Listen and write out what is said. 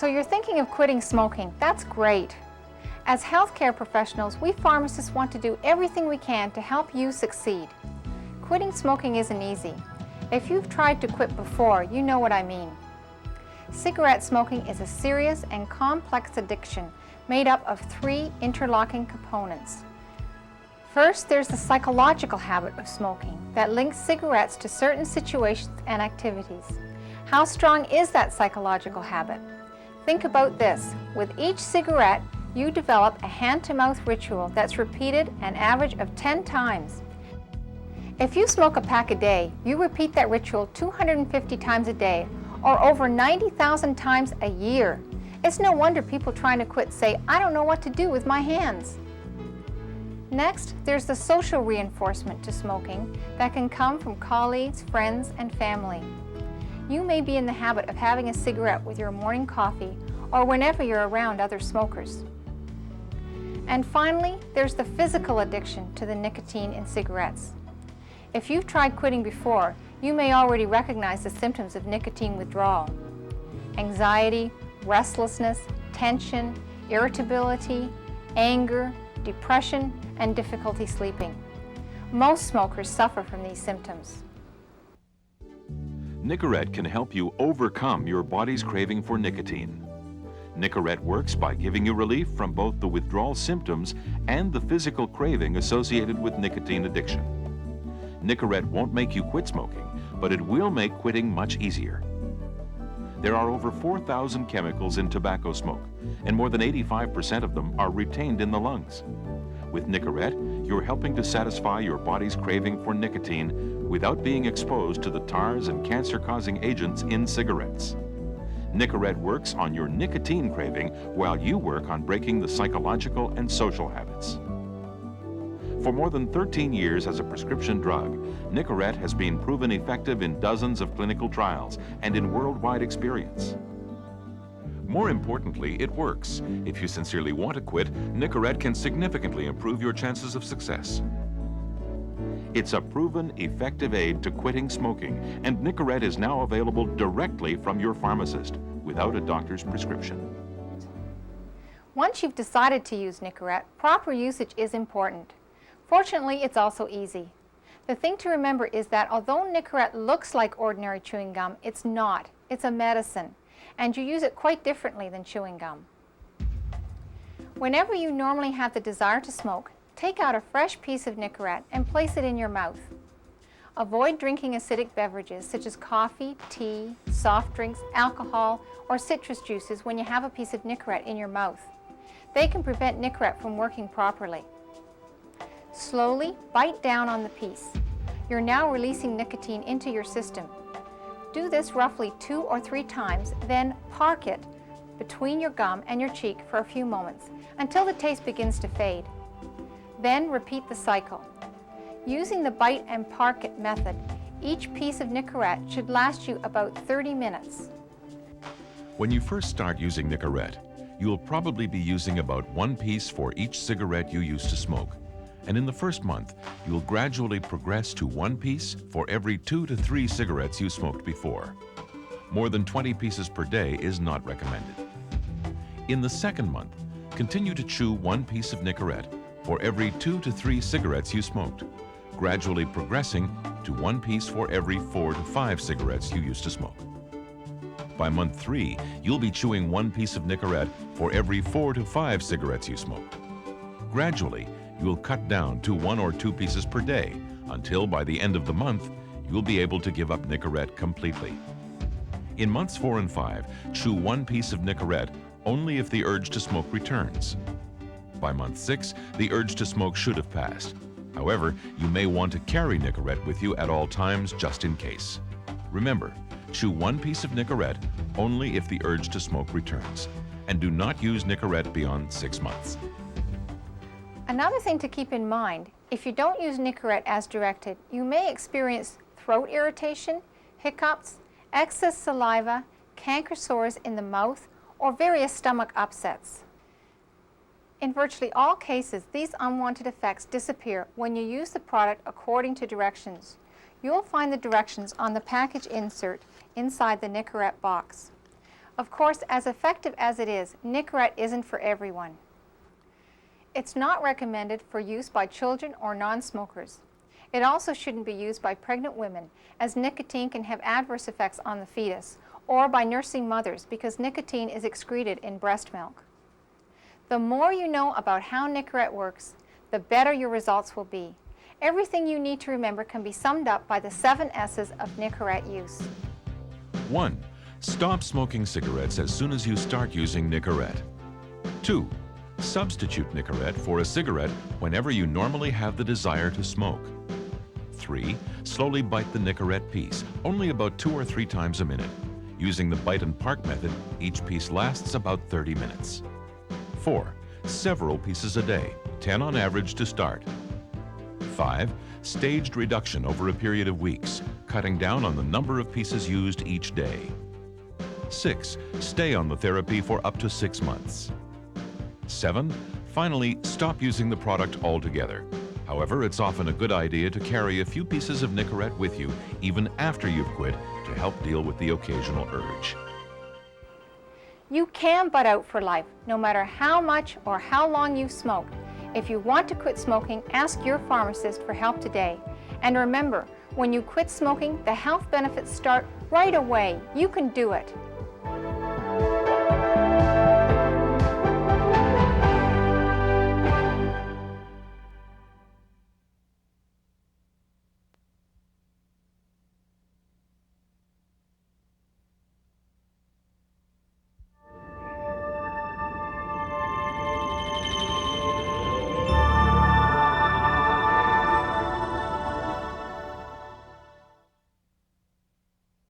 you're thinking of quitting smoking. That's great. As healthcare professionals, we pharmacists want to do everything we can to help you succeed. Quitting smoking isn't easy. If you've tried to quit before, you know what I mean. Cigarette smoking is a serious and complex addiction made up of 3 interlocking components. First, there's the psychological habit of smoking that links cigarettes to certain situations and activities. How strong is that psychological habit? Think about this. With each cigarette, you develop a hand-to-mouth ritual that's repeated an average of 10 times. If you smoke a pack a day, you repeat that ritual 250 times a day, or over 90,000 times a year. It's no wonder people trying to quit say, "I don't know what to do with my hands." Next, there's the social reinforcement to smoking that can come from colleagues, friends, and family. You may be in the habit of having a cigarette with your morning coffee or whenever you're around other smokers. And finally, there's the physical addiction to the nicotine in cigarettes. If you've tried quitting before, you may already recognize the symptoms of nicotine withdrawal: anxiety, restlessness, tension, irritability, anger, depression, and difficulty sleeping. Most smokers suffer from these symptoms. Nicorette can help you overcome your body's craving for nicotine. Nicorette works by giving you relief from both the withdrawal symptoms and the physical craving associated with nicotine addiction. Nicorette won't make you quit smoking, but it will make quitting much easier. There are over 4,000 chemicals in tobacco smoke, and more than 85% of them are retained in the lungs. With Nicorette, you're helping to satisfy your body's craving for nicotine without being exposed to the tars and cancer-causing agents in cigarettes. Nicorette works on your nicotine craving while you work on breaking the psychological and social habits. For more than 13 years as a prescription drug, Nicorette has been proven effective in dozens of clinical trials and in worldwide experience. More importantly, it works. If you sincerely want to quit, Nicorette can significantly improve your chances of success. It's a proven, effective aid to quitting smoking, and Nicorette is now available directly from your pharmacist without a doctor's prescription. Once you've decided to use Nicorette, proper usage is important. Fortunately, it's also easy. The thing to remember is that although Nicorette looks like ordinary chewing gum, it's not. It's a medicine, and you use it quite differently than chewing gum. Whenever you normally have the desire to smoke, take out a fresh piece of Nicorette and place it in your mouth. Avoid drinking acidic beverages such as coffee, tea, soft drinks, alcohol, or citrus juices when you have a piece of Nicorette in your mouth. They can prevent Nicorette from working properly. Slowly bite down on the piece. You're now releasing nicotine into your system. Do this roughly 2 or 3 times, then park it between your gum and your cheek for a few moments until the taste begins to fade. Then repeat the cycle. Using the bite and park it method, each piece of Nicorette should last you about 30 minutes. When you first start using Nicorette, you'll probably be using about 1 piece for each cigarette you used to smoke. And in the first month, you'll gradually progress to 1 piece for every 2 to 3 cigarettes you smoked before. More than 20 pieces per day is not recommended. In the second month, continue to chew 1 piece of Nicorette for every 2 to 3 cigarettes you smoked, gradually progressing to 1 piece for every 4 to 5 cigarettes you used to smoke. By month 3, you'll be chewing 1 piece of Nicorette for every 4 to 5 cigarettes you smoked. Gradually, you'll cut down to 1 or 2 pieces per day until by the end of the month, you'll be able to give up Nicorette completely. In months 4 and 5, chew 1 piece of Nicorette only if the urge to smoke returns. By month 6, the urge to smoke should have passed. However, you may want to carry Nicorette with you at all times just in case. Remember, chew 1 piece of Nicorette only if the urge to smoke returns, and do not use Nicorette beyond 6 months. Another thing to keep in mind, if you don't use Nicorette as directed, you may experience throat irritation, hiccups, excess saliva, canker sores in the mouth, or various stomach upsets. In virtually all cases, these unwanted effects disappear when you use the product according to directions. You'll find the directions on the package insert inside the Nicorette box. Of course, as effective as it is, Nicorette isn't for everyone. It's not recommended for use by children or non-smokers. It also shouldn't be used by pregnant women, as nicotine can have adverse effects on the fetus, or by nursing mothers because nicotine is excreted in breast milk. The more you know about how Nicorette works, the better your results will be. Everything you need to remember can be summed up by the 7 S's of Nicorette use. 1. Stop smoking cigarettes as soon as you start using Nicorette. 2. Substitute Nicorette for a cigarette whenever you normally have the desire to smoke. 3. Slowly bite the Nicorette piece, only about 2 or 3 times a minute. Using the bite and park method, each piece lasts about 30 minutes. 4. Several pieces a day, 10 on average to start. 5. Staged reduction over a period of weeks, cutting down on the number of pieces used each day. 6. Stay on the therapy for up to 6 months. 7. Finally, stop using the product altogether. However, it's often a good idea to carry a few pieces of Nicorette with you even after you've quit to help deal with the occasional urge. You can butt out for life, no matter how much or how long you've smoked. If you want to quit smoking, ask your pharmacist for help today. And remember, when you quit smoking, the health benefits start right away. You can do it.